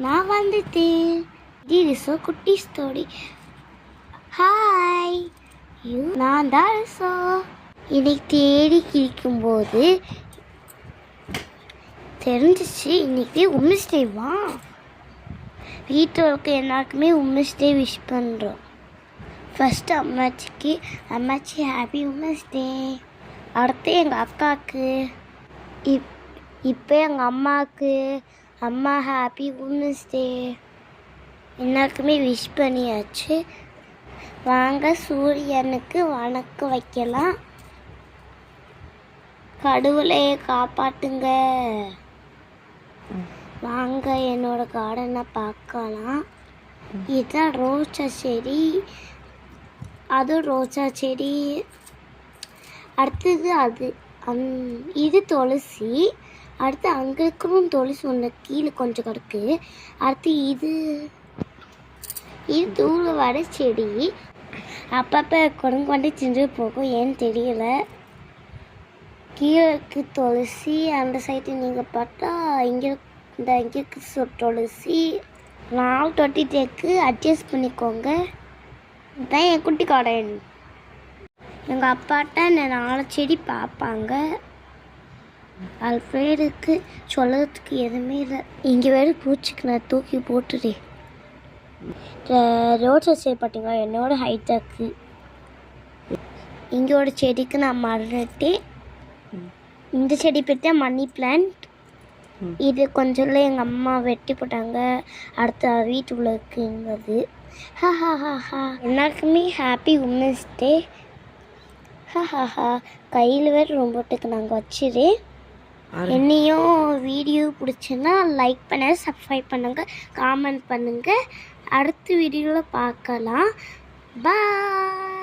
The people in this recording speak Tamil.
நான் வந்துட்டேன். ரிசோ குட்டி ஸ்டோரி. ஹாய், நான் தான் ரிசோ. இன்னைக்கு தேடி கிழிக்கும்போது தெரிஞ்சிச்சு இன்னைக்கு உமன்ஸ் டேவா. வீட்டில் இருக்க எல்லாருக்குமே உமன்ஸ் டே விஷ் பண்ணுறோம். ஃபஸ்ட்டு அம்மாச்சிக்கு, அம்மாச்சி ஹாப்பி உமன்ஸ் டே. அடுத்து எங்கள் அக்காவுக்கு, இப்போ எங்கள் அம்மாவுக்கு, அம்மா ஹாப்பி உமன்ஸ் டே. எல்லாருக்குமே விஷ் பண்ணியாச்சு. வாங்க சூரியனுக்கு வணக்கம் வைக்கலாம். கடவுளையே காப்பாட்டுங்க. வாங்க என்னோட கார்டனை பார்க்கலாம். இதுதான் ரோஜா செடி, அதுவும் ரோஜா செடி. அடுத்தது இது துளசி. அடுத்து அங்கே இருக்கிற துளசி ஒன்று கீழே கொஞ்சம் கிடக்கு. அடுத்து இது தூளவாட செடி. அப்பப்போ கொண்டு சென்று போகும், ஏன்னு தெரியல. கீழே இருக்கு துளசி. அந்த சைடு நீங்கள் பார்த்தா இங்கே இருக்கு துளசி. 4 தொட்டி தேக்கு அட்ஜஸ்ட் பண்ணிக்கோங்க. இதுதான் என் குட்டி கார்டன். எங்கள் அப்பாட்ட நான் 4 செடி பார்ப்பாங்க. அல்ஃப்ரேடுக்கு சொல்லறதுக்கு எதுவுமே இல்லை. இங்கே வேறு பூச்சிக்கு நான் தூக்கி போட்டுறேன். ரோஜா செடி பார்த்தீங்களா, என்னோட ஹைட்டாக்கு. இங்கோட செடிக்கு நான் மறந்துட்டேன். இந்த செடி பார்த்தா மணி பிளான்ட். இது கொஞ்சம் எங்கள் அம்மா வெட்டி போட்டாங்க. அடுத்த வீட்டுக்குள்ளே இருக்குங்கிறது. எல்லாருக்குமே ஹாப்பி உமன்ஸ் டே. கையில் வேறு ரொம்பட்டுக்கு நாங்கள் வச்சிரு. என்னையும் வீடியோ பிடிச்சுன்னா லைக் பண்ணுங்க, சப்ஸ்கிரைப் பண்ணுங்கள், காமெண்ட் பண்ணுங்கள். அடுத்த வீடியோவில் பார்க்கலாம். பாய்.